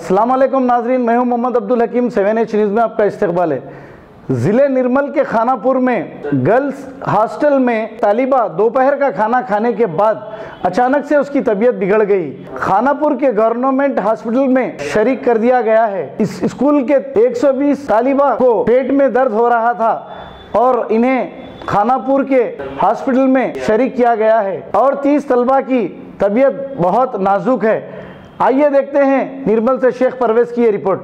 अस्सलाम वालेकुम नाजरीन, मैं हूं मोहम्मद अब्दुल हकीम। 7H न्यूज़ में आपका इस्तकबाल है। ज़िले निर्मल के खानापुर में गर्ल्स हॉस्टल में तालिबा दोपहर का खाना खाने के बाद अचानक से उसकी तबीयत बिगड़ गई। खानापुर के गवर्नमेंट हॉस्पिटल में शरीक कर दिया गया है। इस स्कूल के 120 तालिबा को पेट में दर्द हो रहा था और इन्हें खानापुर के हॉस्पिटल में शरीक किया गया है और 30 तलबा की तबीयत बहुत नाजुक है। आइए देखते हैं निर्मल से शेख परवेज की ये report.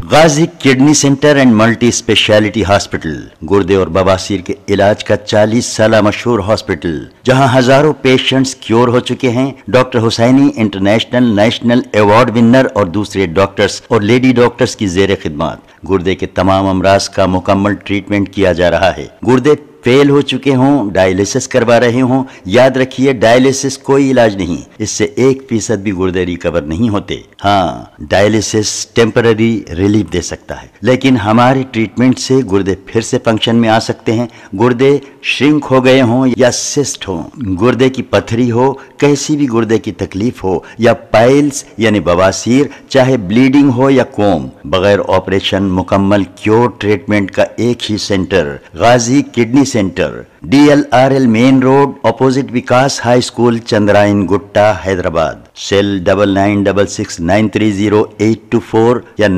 Ghazi kidney centre and multi speciality hospital गुर्दे और बवासीर के इलाज का 40 साल मशहूर हॉस्पिटल, जहां हजारों पेशेंट्स क्योर हो चुके हैं। Doctor Husaini international national award winner और दूसरे डॉक्टर्स और लेडी डॉक्टर्स की जेर खिदमत गुर्दे के तमाम अमराज का मुकम्मल ट्रीटमेंट किया जा रहा है। गुर्दे फेल हो चुके हों, डायलिसिस करवा रहे हों, याद रखिए डायलिसिस कोई इलाज नहीं, इससे 1% भी गुर्दे रिकवर नहीं होते। हाँ, डायलिसिस टेम्पररी रिलीफ दे सकता है, लेकिन हमारे ट्रीटमेंट से गुर्दे फिर से फंक्शन में आ सकते हैं। गुर्दे श्रिंक हो गए हों या सिस्ट हो, गुर्दे की पथरी हो, कैसी भी गुर्दे की तकलीफ हो या पाइल्स यानी बवासीर, चाहे ब्लीडिंग हो या कोम, बगैर ऑपरेशन मुकम्मल क्योर ट्रीटमेंट का एक ही centre, Ghazi kidney centre, DLRL main road, opposite Vikas high school, Chandrayangutta, Hyderabad. Cell 9966930824 या